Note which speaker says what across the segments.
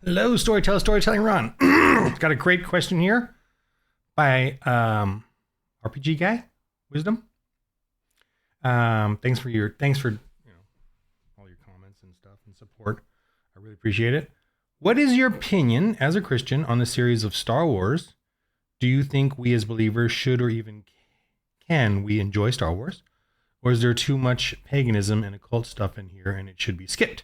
Speaker 1: Hello, Storytelling Ron. Got a great question here by RPG Guy Wisdom. Thanks for all your comments and stuff and support. I really appreciate it. What is your opinion as a Christian on the series of Star Wars? Do you think we as believers should or even can we enjoy Star Wars? Or is there too much paganism and occult stuff in here and it should be skipped?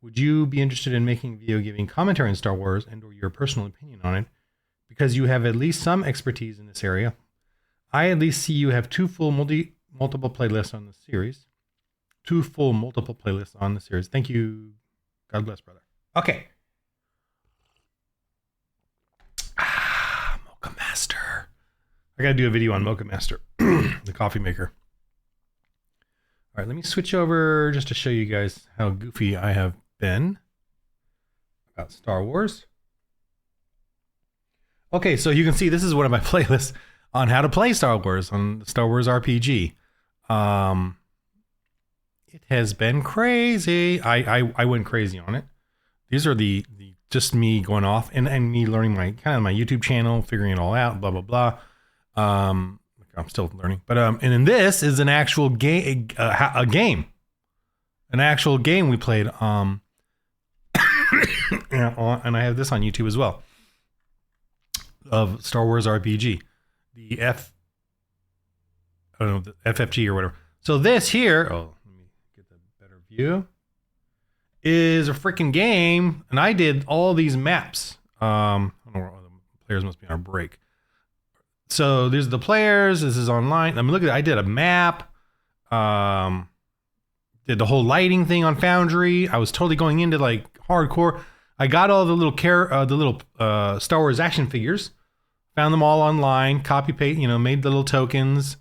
Speaker 1: Would you be interested in making a video giving commentary on Star Wars and or your personal opinion on it? Because you have at least some expertise in this area. I at least see you have two full multiple playlists on the series. Thank you. God bless, brother. Okay. Mocha Master. I got to do a video on Mocha Master, the coffee maker. All right, let me switch over just to show you guys how goofy I have been about Star Wars. Okay, so you can see this is one of my playlists on how to play Star Wars on Star Wars RPG. It has been crazy. I went crazy on it. These are the just me going off and me learning my YouTube channel, figuring it all out, blah blah blah. I'm still learning, but and then this is an actual game, a game, an actual game we played. And I have this on YouTube as well of Star Wars RPG, the FFG or whatever. So this here, let me get the better view, is a freaking game, and I did all these maps. I don't know where all the players must be on a break. So there's the players. This is online. I mean, look at it. I did a map. Did the whole lighting thing on Foundry. I was totally going into like hardcore. I got all the little Star Wars action figures, found them all online, copy paste, made the little tokens,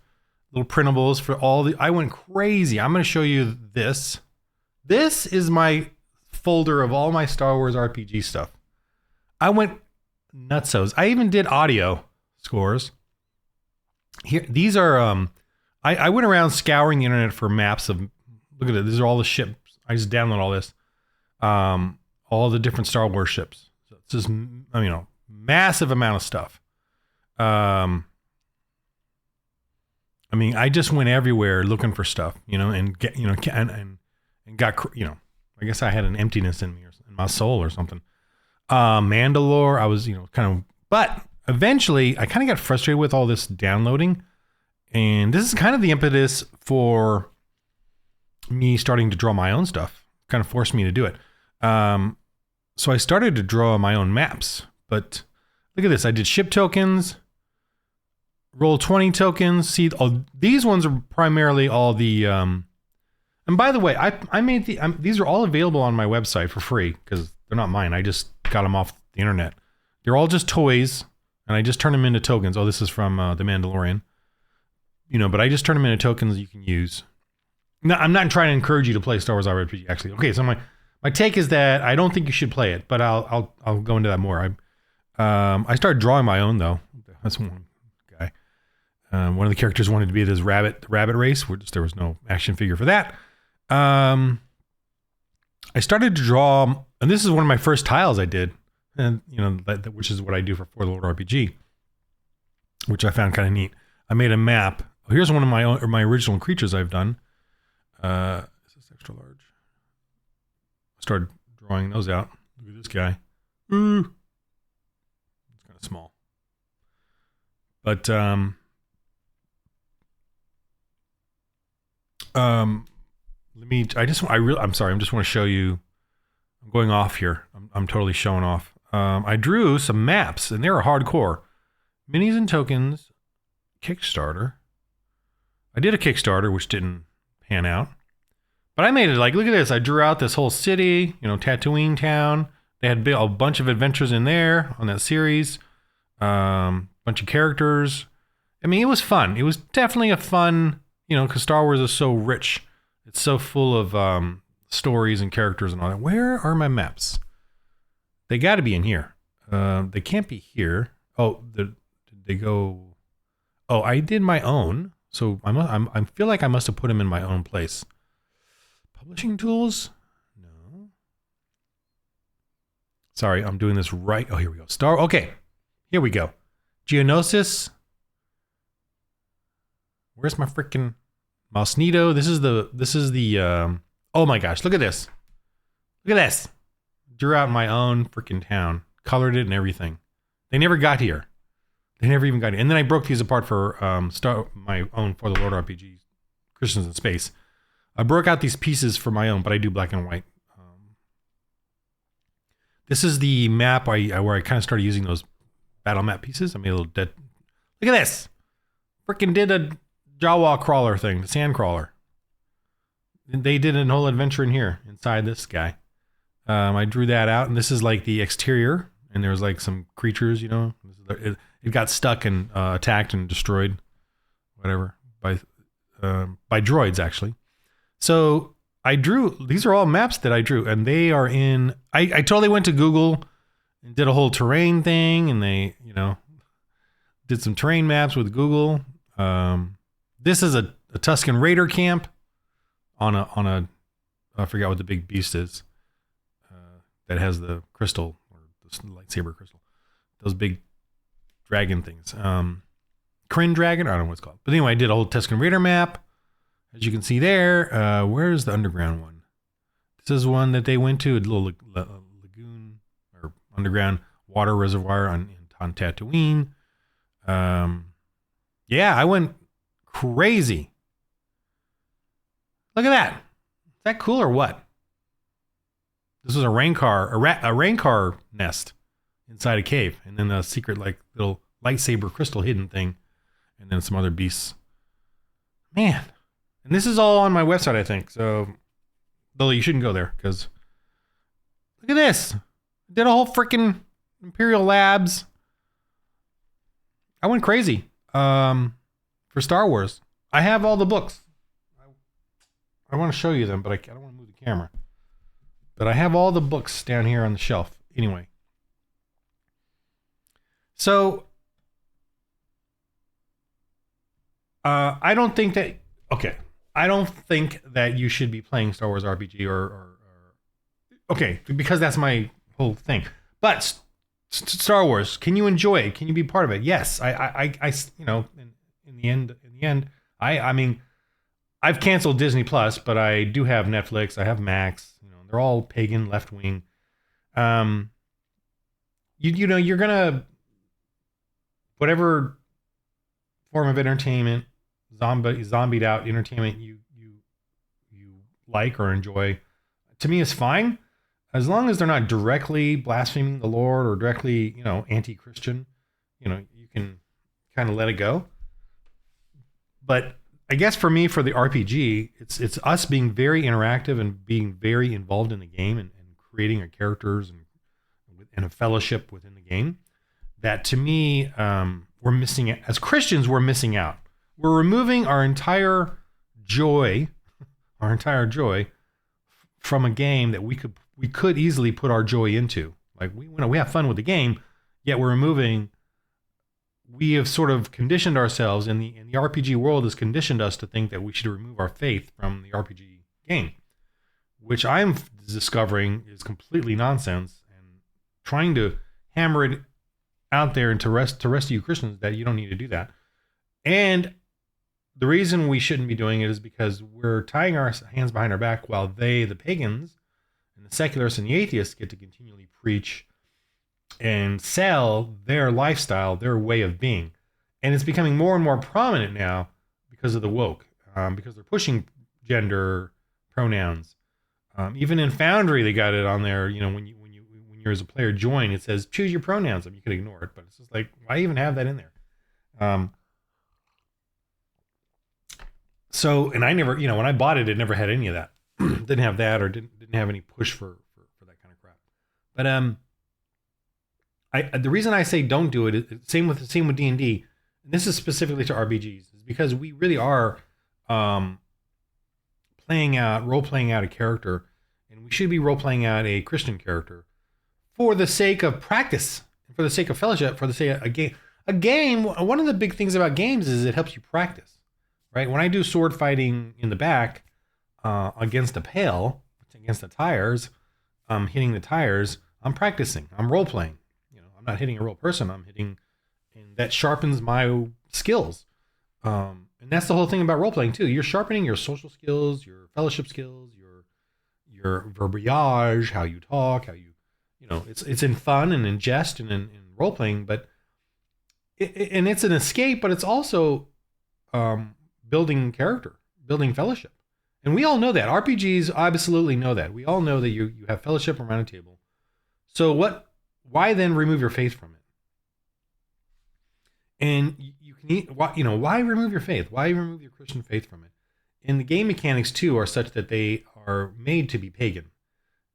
Speaker 1: little printables for all the. I went crazy. I'm going to show you this. This is my folder of all my Star Wars RPG stuff. I went nutsos. I even did audio scores. Here, these are. I went around scouring the internet for maps of. Look at it. These are all the ships. I just download all this. All the different Star Wars ships. So it's just, massive amount of stuff. I just went everywhere looking for stuff, and get, and got, I guess I had an emptiness in me or in my soul or something. Mandalore, I was, but eventually I kind of got frustrated with all this downloading, and this is kind of the impetus for me starting to draw my own stuff. Kind of forced me to do it. So I started to draw my own maps, but look at this. I did ship tokens, roll 20 tokens. See, these ones are primarily all the, and by the way, I made these are all available on my website for free because they're not mine. I just got them off the internet. They're all just toys and I just turn them into tokens. Oh, this is from The Mandalorian, but I just turn them into tokens you can use. No, I'm not trying to encourage you to play Star Wars RPG actually. Okay. So my take is that I don't think you should play it, but I'll go into that more. I started drawing my own though. That's one guy. One of the characters wanted to be this rabbit race. There was no action figure for that. I started to draw, and this is one of my first tiles I did, and which is what I do for Lord RPG, which I found kind of neat. I made a map. Here's one of my original creatures I've done. Is this extra large? I started drawing those out. Look at this guy. Ooh. It's kind of small. But I'm sorry, I just want to show you. I'm going off here. I'm totally showing off. I drew some maps and they were hardcore. Minis and tokens, Kickstarter. I did a Kickstarter which didn't pan out. But I made it look at this. I drew out this whole city, Tatooine town. They had a bunch of adventures in there on that series. Bunch of characters. It was fun. It was definitely a fun, because Star Wars is so rich. It's so full of stories and characters and all that. Where are my maps? They got to be in here. They can't be here. Oh, did they go? Oh, I did my own. So I feel like I must have put them in my own place. Publishing tools? No. Sorry, I'm doing this right. Oh, here we go. Okay, here we go. Geonosis. Where's my freaking Mosnito? This is the. Oh my gosh! Look at this. Look at this. Drew out my own freaking town, colored it and everything. They never got here. They never even got here. And then I broke these apart for my own For the Lord RPG, Christians in Space. I broke out these pieces for my own, but I do black and white. This is the map where I kind of started using those battle map pieces. I made a little dead. Look at this. Freaking did a Jawa crawler thing, the sand crawler. They did a whole adventure in here, inside this guy. I drew that out, and this is like the exterior, and there was like some creatures, you know. It got stuck and attacked and destroyed, whatever, by droids, actually. So I drew, these are all maps that I drew, and they are in, I totally went to Google and did a whole terrain thing, and they, you know, did some terrain maps with Google. This is a Tusken Raider camp on a I forgot what the big beast is that has the crystal, or the lightsaber crystal. Those big dragon things. Kryn dragon, I don't know what it's called. But anyway, I did a whole Tusken Raider map. As you can see there, where's the underground one? This is one that they went to, a little lagoon or underground water reservoir on Tatooine. Yeah, I went crazy. Look at that. Is that cool or what? This was a raincar nest inside a cave, and then a secret like little lightsaber crystal hidden thing, and then some other beasts. Man. And this is all on my website, I think. So, though you shouldn't go there, because look at this. I did a whole freaking Imperial Labs. I went crazy for Star Wars. I have all the books. I want to show you them, but I don't want to move the camera. But I have all the books down here on the shelf. Anyway. So, I don't think that... Okay. I don't think that you should be playing Star Wars RPG or okay, because that's my whole thing. But Star Wars, can you enjoy it? Can you be part of it? Yes. I you know, in the end, I mean, I've canceled Disney Plus, but I do have Netflix. I have Max. You know, they're all pagan, left wing. You know, you're gonna whatever form of entertainment, zombied out entertainment you like or enjoy, to me is fine, as long as they're not directly blaspheming the Lord or directly, you know, anti-Christian. You know, you can kind of let it go. But I guess for me, for the RPG, it's us being very interactive and being very involved in the game and creating our characters and a fellowship within the game. That to me, we're missing it. As Christians, we're missing out. We're removing our entire joy from a game that we could easily put our joy into. Like we have fun with the game, yet we have sort of conditioned ourselves, and the RPG world has conditioned us to think that we should remove our faith from the RPG game, which I'm discovering is completely nonsense, and trying to hammer it out there and to rest you Christians that you don't need to do that. And the reason we shouldn't be doing it is because we're tying our hands behind our back while they, the pagans, and the secularists and the atheists, get to continually preach and sell their lifestyle, their way of being. And it's becoming more and more prominent now because of the woke, because they're pushing gender pronouns. Even in Foundry, they got it on there. You know, when you're as a player join, it says choose your pronouns. I mean, you could ignore it, but it's just like, why even have that in there? So, and I never, you know, when I bought it, it never had any of that. Didn't have that, or didn't have any push for that kind of crap. But the reason I say don't do it is same with D&D. And this is specifically to RPGs, is because we really are role playing out a character, and we should be role playing out a Christian character for the sake of practice, for the sake of fellowship, for the sake of a game. A game. One of the big things about games is it helps you practice. Right? When I do sword fighting in the back against a pail, against the tires, hitting the tires, I'm practicing. I'm role playing. I'm not hitting a real person. I'm hitting, and that sharpens my skills. And that's the whole thing about role playing too. You're sharpening your social skills, your fellowship skills, your verbiage, how you talk, how it's in fun and in jest and in role playing, but and it's an escape, but it's also building character, building fellowship. And we all know that. RPGs absolutely know that. We all know that you have fellowship around a table. So why then remove your faith from it? And you can, why remove your faith? Why remove your Christian faith from it? And the game mechanics too are such that they are made to be pagan.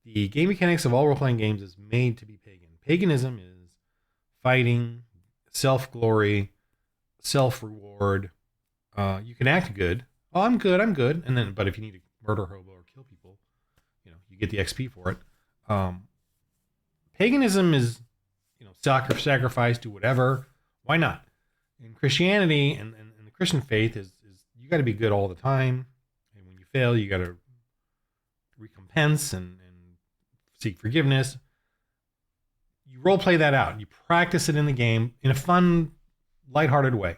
Speaker 1: The game mechanics of all role-playing games is made to be pagan. Paganism is fighting, self-glory, self-reward. You can act good. Oh, I'm good. But if you need to murder hobo or kill people, you get the XP for it. Paganism is, sacrifice, do whatever. Why not? In Christianity and the Christian faith is you got to be good all the time. And when you fail, you got to recompense and seek forgiveness. You role play that out. You practice it in the game in a fun, lighthearted way.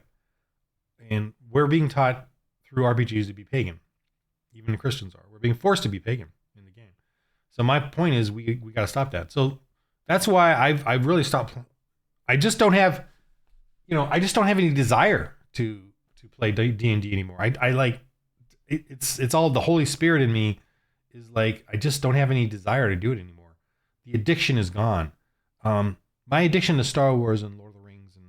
Speaker 1: And we're being taught through RPGs to be pagan. Even the Christians are. We're being forced to be pagan in the game. So my point is we got to stop that. So that's why I've really stopped. I just don't have, any desire to play D&D anymore. I like it's all the Holy Spirit in me is like I just don't have any desire to do it anymore. The addiction is gone. My addiction to Star Wars and Lord of the Rings and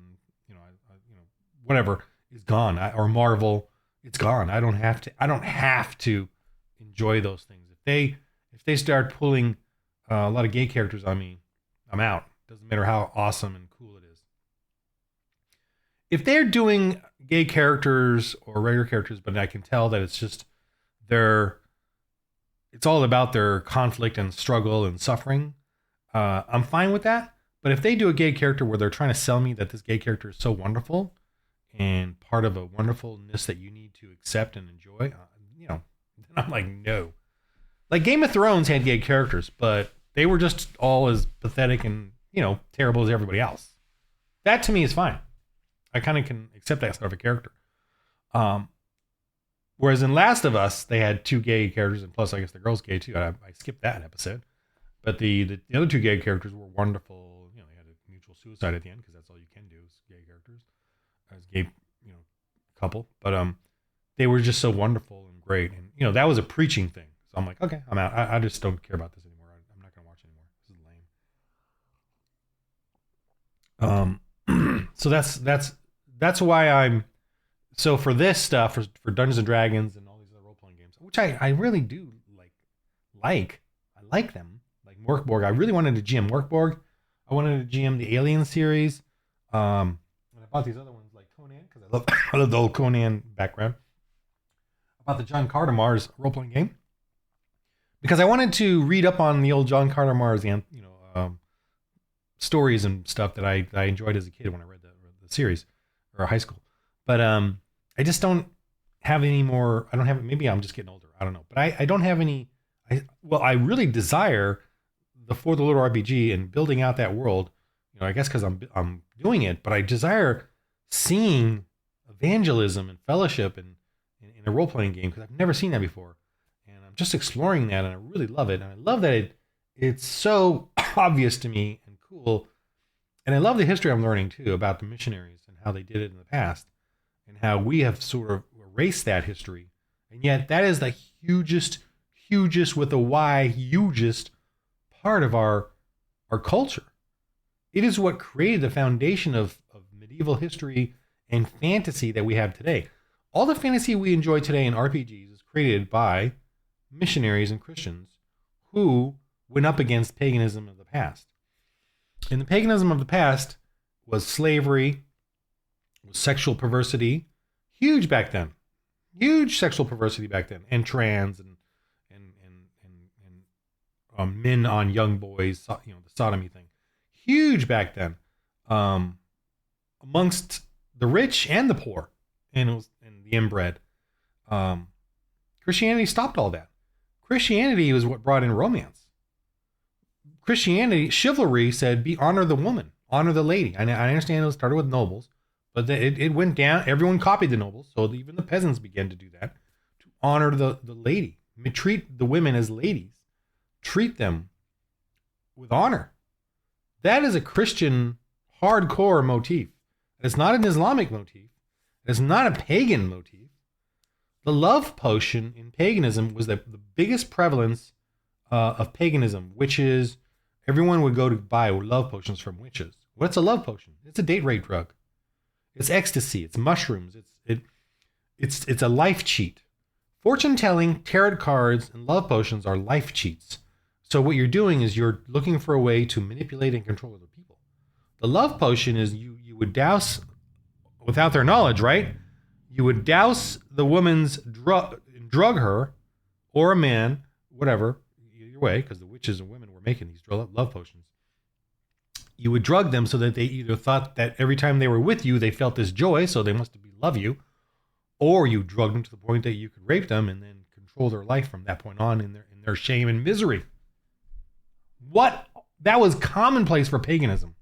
Speaker 1: whatever is gone. Or Marvel, it's gone. I don't have to enjoy those things. If they start pulling a lot of gay characters on me, I'm out. Doesn't matter how awesome and cool it is. If they're doing gay characters or regular characters, but I can tell that it's just it's all about their conflict and struggle and suffering, I'm fine with that. But if they do a gay character where they're trying to sell me that this gay character is so wonderful and part of a wonderfulness that you need to accept and enjoy, then I'm like, no. Like Game of Thrones had gay characters, but they were just all as pathetic and, terrible as everybody else. That to me is fine. I kind of can accept that sort of a character. Whereas in Last of Us, they had two gay characters, and plus I guess the girl's gay too. I skipped that episode. But the other two gay characters were wonderful. They had a mutual suicide at the end because that's all you can do is gay characters. As gay, couple. But they were just so wonderful and great. And, that was a preaching thing. So I'm like, okay, I'm out. I just don't care about this anymore. I'm not going to watch anymore. This is lame. So that's why so for this stuff, for Dungeons and Dragons and all these other role-playing games, which I really do like. I like them. Like Morkborg. I really wanted to GM Morkborg. I wanted to GM the Alien series. And I bought these other ones like Conan, because I love the old Conan background. I bought the John Carter Mars role-playing game because I wanted to read up on the old John Carter Mars, stories and stuff that I enjoyed as a kid when I read the series or high school. But I just don't have any more. I don't have. Maybe I'm just getting older. I don't know. But I don't have any. I really desire the For the Lord RPG and building out that world. I guess because I'm doing it. But I desire seeing evangelism and fellowship in a role playing game because I've never seen that before, and I'm just exploring that, and I really love it. And I love that it's so obvious to me and cool. And I love the history I'm learning too about the missionaries and how they did it in the past and how we have sort of erased that history. And yet that is the hugest with a Y, hugest part of our culture. It is what created the foundation of medieval history and fantasy that we have today. All the fantasy we enjoy today in RPGs is created by missionaries and Christians who went up against paganism of the past. And the paganism of the past was slavery, was sexual perversity, huge back then. Huge sexual perversity back then, and trans and men on young boys, the sodomy thing. Huge back then, amongst the rich and the poor, and the inbred. Christianity stopped all that. Christianity was what brought in romance. Christianity, chivalry said, honor the woman, honor the lady. I understand it started with nobles, but it went down. Everyone copied the nobles, so even the peasants began to do that, to honor the lady. Treat the women as ladies. Treat them with honor. That is a Christian hardcore motif. It's not an Islamic motif. It's not a pagan motif. The love potion in paganism was the biggest prevalence of paganism. Witches, everyone would go to buy love potions from witches. What's a love potion? It's a date rape drug. It's ecstasy. It's mushrooms. It's a life cheat. Fortune telling, tarot cards, and love potions are life cheats. So what you're doing is you're looking for a way to manipulate and control other people. The love potion is you would douse, without their knowledge, right? You would douse the woman's drug her, or a man, whatever, either way, because the witches and women were making these love potions. You would drug them so that they either thought that every time they were with you, they felt this joy, so they must love you, or you drugged them to the point that you could rape them and then control their life from that point on in their shame and misery. That was commonplace for paganism.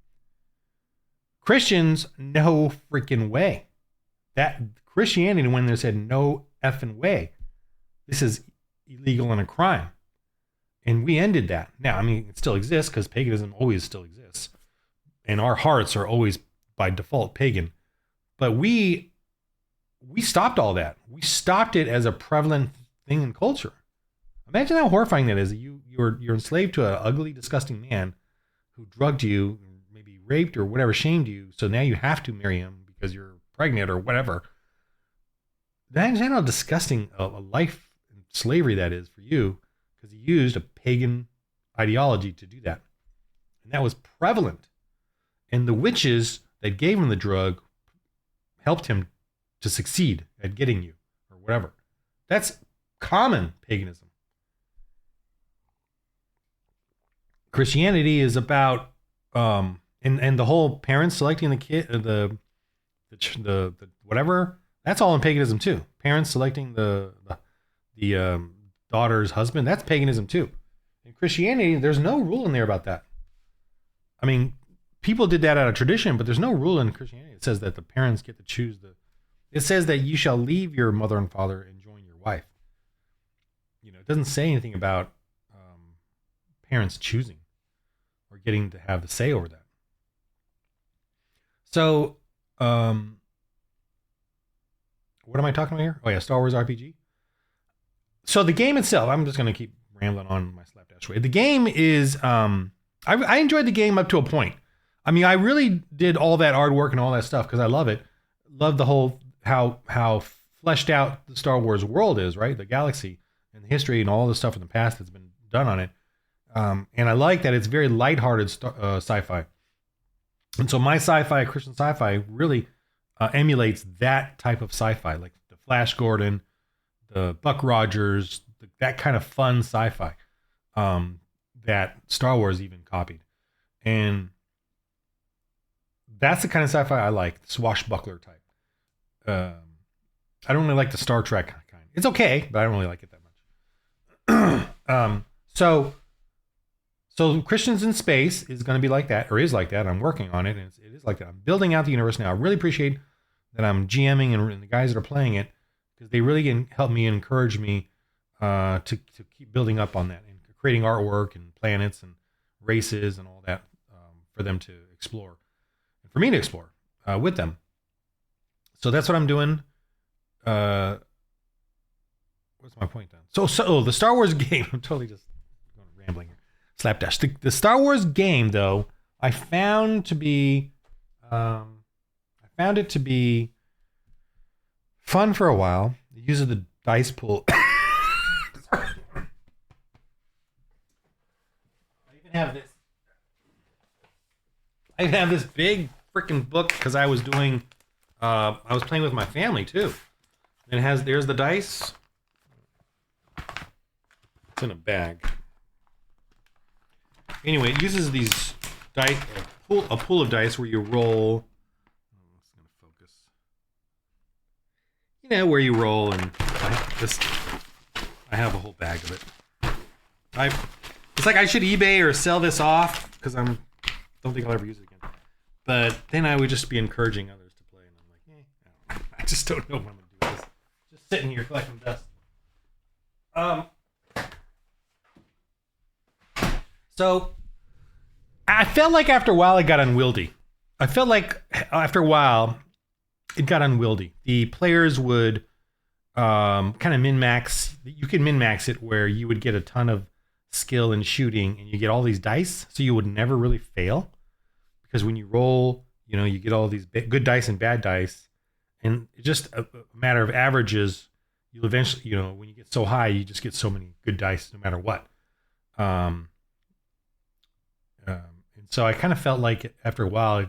Speaker 1: Christians, no freaking way. That Christianity, when they said no effing way, this is illegal and a crime. And we ended that. Now, I mean, it still exists because paganism always still exists. And our hearts are always by default pagan. But we stopped all that. We stopped it as a prevalent thing in culture. Imagine how horrifying that is. You're enslaved to an ugly, disgusting man who drugged you, maybe raped or whatever, shamed you. So now you have to marry him because you're pregnant or whatever. Imagine how disgusting a life in slavery that is for you, because he used a pagan ideology to do that. And that was prevalent. And the witches that gave him the drug helped him to succeed at getting you or whatever. That's common paganism. Christianity is about and the whole parents selecting the kid, the whatever. That's all in paganism too. Parents selecting the daughter's husband. That's paganism too. In Christianity, there's no rule in there about that. I mean, people did that out of tradition, but there's no rule in Christianity. It says that the parents get to choose it says that you shall leave your mother and father and join your wife. It doesn't say anything about parents choosing or getting to have the say over that. So, what am I talking about here? Oh yeah, Star Wars RPG. So the game itself, I'm just going to keep rambling on my slapdash way. The game is, I enjoyed the game up to a point. I mean, I really did all that hard work and all that stuff because I love it. Love the whole, how fleshed out the Star Wars world is, right? The galaxy and the history and all the stuff in the past that's been done on it. And I like that it's very lighthearted sci-fi. And so my sci-fi, Christian sci-fi, really emulates that type of sci-fi, like the Flash Gordon, the Buck Rogers, that kind of fun sci-fi that Star Wars even copied. And that's the kind of sci-fi I like, swashbuckler type. I don't really like the Star Trek kind. It's okay, but I don't really like it that much. So Christians in Space is going to be like that, or is like that. I'm working on it, and it is like that. I'm building out the universe now. I really appreciate that I'm GMing and the guys that are playing it, because they really can help me and encourage me to keep building up on that and creating artwork and planets and races and all that for them to explore, and for me to explore with them. So that's what I'm doing. What's my point then? So the Star Wars game. I'm totally just going rambling here. Slapdash. The Star Wars game, though, I found it to be fun for a while. It uses the dice pool. I even have this big freaking book because I was doing. I was playing with my family too. And there's the dice. It's in a bag. Anyway, it uses these dice, a pool of dice where you roll. Oh, it's gonna focus. Where you roll, and I have a whole bag of it. It's like I should eBay or sell this off because don't think I'll ever use it again. But then I would just be encouraging others to play, and I'm like, I just don't know what I'm gonna do with this. Just sitting here collecting dust. So I felt like after a while it got unwieldy. I felt like after a while it got unwieldy. The players would kind of min-max. You could min-max it where you would get a ton of skill in shooting and you get all these dice, so you would never really fail. Because when you roll, you get all these good dice and bad dice. And it's just a matter of averages. You'll eventually, when you get so high, you just get so many good dice no matter what. And so I kind of felt like after a while,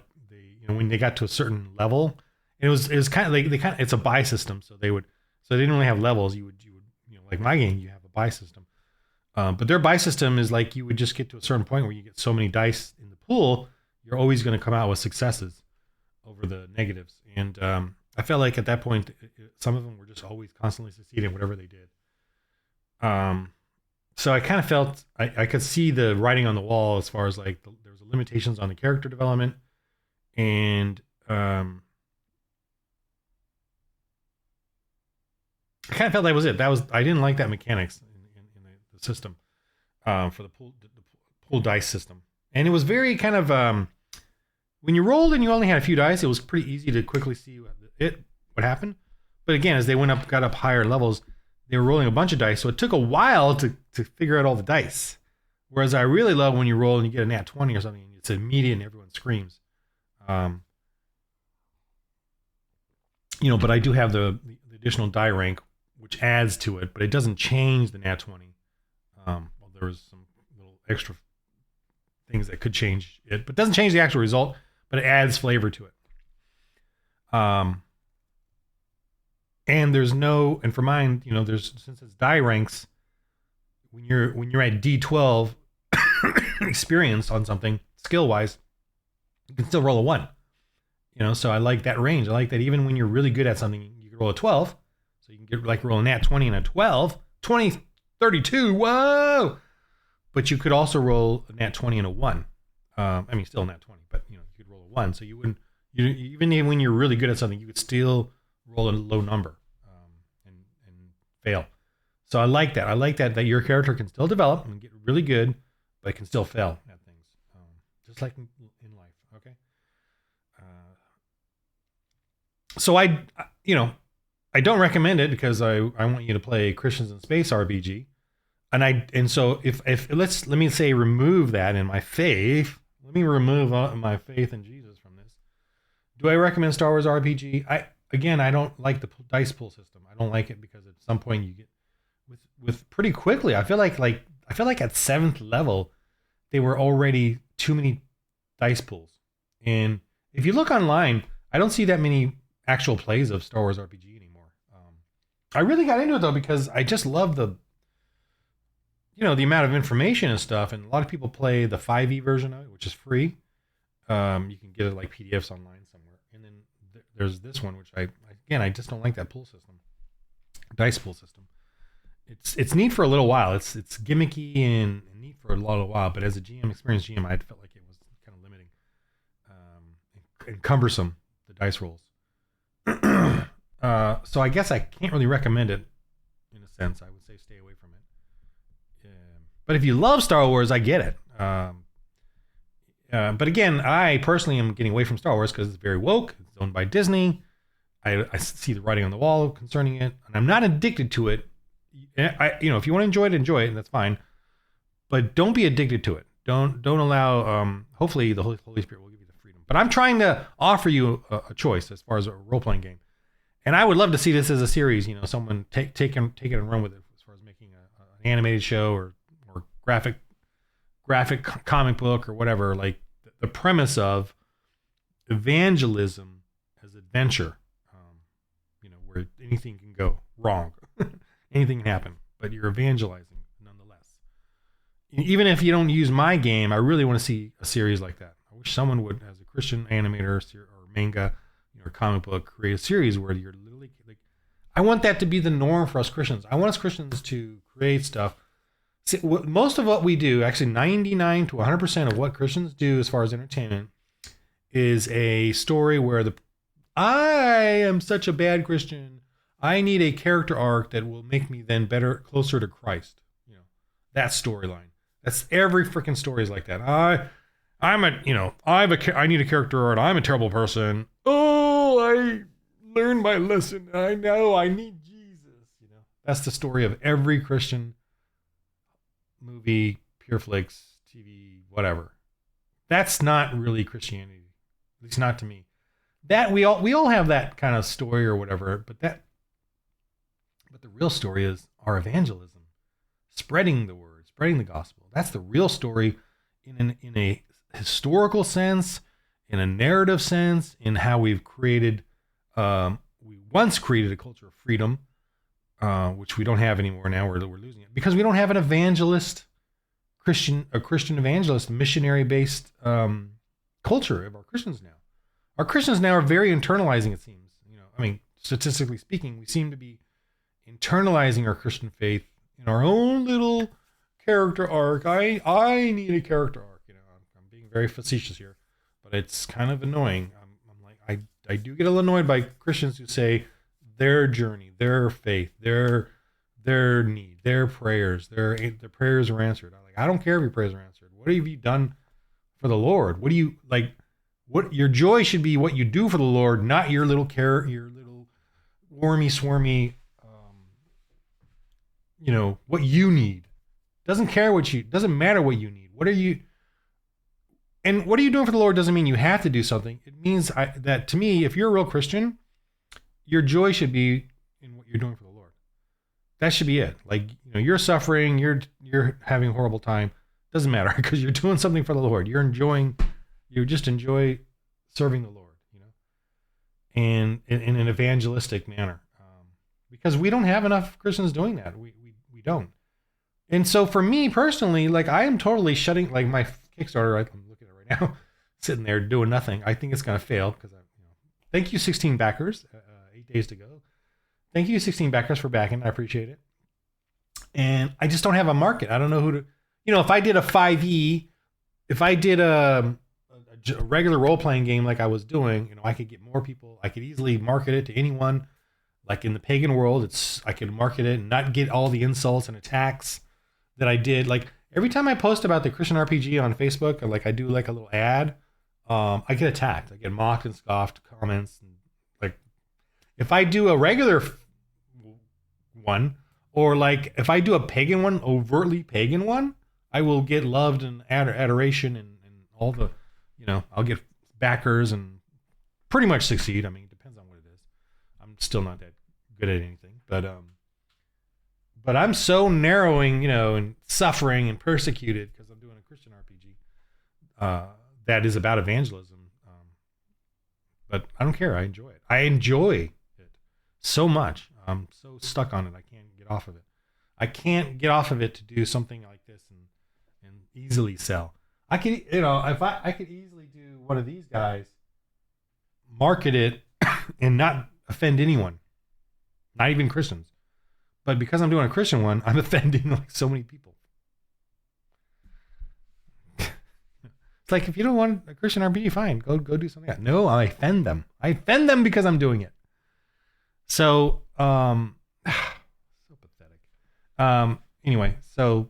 Speaker 1: when they got to a certain level, it was kind of like it's a buy system. So they didn't really have levels. You would like my game, you have a buy system. But their buy system is like you would just get to a certain point where you get so many dice in the pool, you're always going to come out with successes over the negatives. And I felt like at that point, some of them were just always constantly succeeding whatever they did. So I kind of felt I could see the writing on the wall as far as like there was limitations on the character development, and I kind of felt that was it. I didn't like that mechanics in the system for the pool dice system, and it was very kind of when you rolled and you only had a few dice, it was pretty easy to quickly see what happened. But again, as they got up higher levels, they were rolling a bunch of dice, so it took a while to figure out all the dice. Whereas I really love when you roll and you get a nat 20 or something, and it's immediate and everyone screams. But I do have the additional die rank, which adds to it, but it doesn't change the nat 20. Well, there was some little extra things that could change it, but doesn't change the actual result, but it adds flavor to it. And for mine, since it's die ranks, when you're at D12 experience on something skill wise, you can still roll a 1. So I like that range. I like that even when you're really good at something, you can roll a 12. So you can get like roll a nat 20 and a 12, 20, 32. Whoa! But you could also roll a nat 20 and a 1. Still a nat 20, but you could roll a 1. So you wouldn't, even when you're really good at something, you would still roll a low number and fail. So I like that. I like that your character can still develop and get really good, but it can still fail at things, just like in life. Okay. So I don't recommend it because I want you to play Christians in Space RPG, and so if let me say remove that in my faith. Let me remove my faith in Jesus from this. Do I recommend Star Wars RPG? I don't like the dice pool system. I don't like it because at some point you get with pretty quickly. I feel like at 7th level, they were already too many dice pools. And if you look online, I don't see that many actual plays of Star Wars RPG anymore. I really got into it though because I just love the amount of information and stuff. And a lot of people play the 5e version of it, which is free. You can get it like PDFs online somewhere. And then there's this one, which I just don't like that pool system, dice pool system. It's neat for a little while. It's gimmicky and neat for a little while, but as a experienced GM, I felt like it was kind of limiting and cumbersome, the dice rolls. So I guess I can't really recommend it in a sense. I would say stay away from it. But if you love Star Wars, I get it. But again, I personally am getting away from Star Wars because it's very woke. It's owned by Disney. I see the writing on the wall concerning it, and I'm not addicted to it. If you want to enjoy it, and that's fine. But don't be addicted to it. Don't allow. Hopefully, the Holy Spirit will give you the freedom. But I'm trying to offer you a choice as far as a role playing game, and I would love to see this as a series. Someone take it and run with it as far as making an animated show or graphic comic book or whatever. Like the premise of evangelism as adventure, where anything can go wrong. Anything can happen, but you're evangelizing nonetheless. Even if you don't use my game, I really want to see a series like that. I wish someone would, as a Christian animator or manga, or comic book, create a series where you're literally like, I want that to be the norm for us Christians. I want us Christians to create stuff See, most of what we do, actually 99 to 100% of what Christians do as far as entertainment, is a story where I am such a bad Christian. I need a character arc that will make me then better, closer to Christ. You know, that storyline. That's every freaking story is like that. I need a character arc. I'm a terrible person. Oh, I learned my lesson. I know I need Jesus. You know, that's the story of every Christian movie, Pure Flix, TV, whatever. That's not really Christianity, at least not to me. That we all have that kind of story or whatever, but the real story is our evangelism, spreading the word, spreading the gospel. That's the real story in a historical sense, in a narrative sense, in how we've created. We once created a culture of freedom, which we don't have anymore now. We're losing it because we don't have a Christian evangelist, missionary-based culture of our Christians now. Our Christians now are very internalizing, it seems. You know, I mean, statistically speaking, we seem to be internalizing our Christian faith in our own little character arc. I need a character arc. You know, I'm being very facetious here, but it's kind of annoying. I'm like, I do get a little annoyed by Christians who say their journey, their faith, their need, their prayers, their prayers are answered. I'm like, I don't care if your prayers are answered. What have you done for the Lord? What do you like? What your joy should be what you do for the Lord, not your little wormy swarmy, you know, what you need. Doesn't matter what you need. What are you doing for the Lord doesn't mean you have to do something. It means that to me, if you're a real Christian, your joy should be in what you're doing for the Lord. That should be it. Like, you know, you're suffering, you're having a horrible time. Doesn't matter because you're doing something for the Lord. You just enjoy serving the Lord, you know, and in an evangelistic manner, because we don't have enough Christians doing that. We don't. And so for me personally, like I am totally shutting, like my Kickstarter, I'm looking at it right now, sitting there doing nothing. I think it's going to fail because thank you 16 backers, 8 days to go. Thank you 16 backers for backing. I appreciate it. And I just don't have a market. I don't know who to, if I did a 5e, if I did a regular role-playing game like I was doing, I could get more people. I could easily market it to anyone. Like in the pagan world, I could market it and not get all the insults and attacks that I did. Like every time I post about the Christian RPG on Facebook, or like I do like a little ad, I get attacked. I get mocked and scoffed comments. And like if I do a regular one, or like if I do a pagan one, overtly pagan one, I will get loved and adoration and all the, I'll get backers and pretty much succeed. I mean, it depends on what it is. I'm still not that good at anything, but I'm so narrowing, and suffering and persecuted because I'm doing a Christian RPG that is about evangelism. But I don't care. I enjoy it. I enjoy it so much. I'm so stuck on it. I can't get off of it. I can't get off of it to do something like this and easily sell. I could, if I could easily do one of these guys, market it and not offend anyone, not even Christians. But because I'm doing a Christian one, I'm offending like so many people. It's like, if you don't want a Christian RPG, fine, go do something else. No, I offend them. I offend them because I'm doing it. So, so pathetic. Anyway, so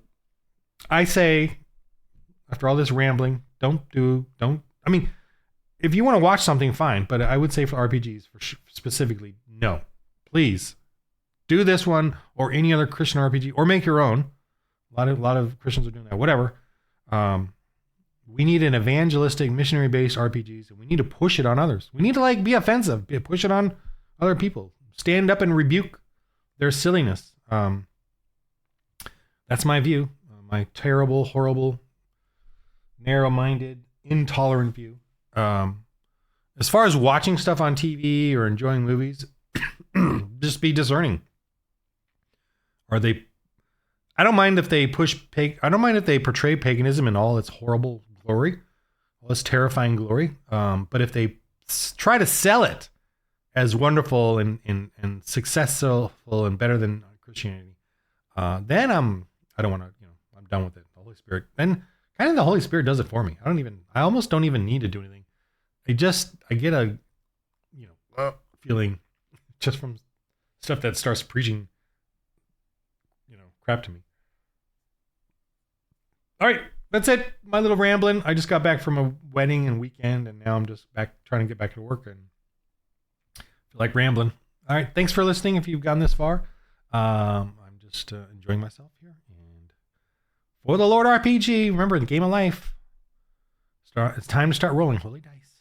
Speaker 1: I say, after all this rambling, I mean, if you want to watch something, fine. But I would say for RPGs, specifically, no. Please do this one or any other Christian RPG, or make your own. A lot of Christians are doing that. Whatever. We need an evangelistic, missionary-based RPGs, and we need to push it on others. We need to be offensive, push it on other people. Stand up and rebuke their silliness. That's my view. My terrible, horrible, narrow-minded, intolerant view. As far as watching stuff on TV or enjoying movies, just be discerning. I don't mind if they portray paganism in all its horrible glory, all its terrifying glory. But if they try to sell it as wonderful and successful and better than Christianity, then I don't want to, I'm done with it. The Holy Spirit, then kind of the Holy Spirit does it for me. I almost don't even need to do anything. I get a, feeling just from stuff that starts preaching, crap to me. All right, that's it. My little rambling. I just got back from a wedding and weekend, and now I'm just back trying to get back to work and feel like rambling. All right, thanks for listening. If you've gotten this far, I'm just enjoying myself here. And for the Lord RPG, remember the game of life. It's time to start rolling holy dice.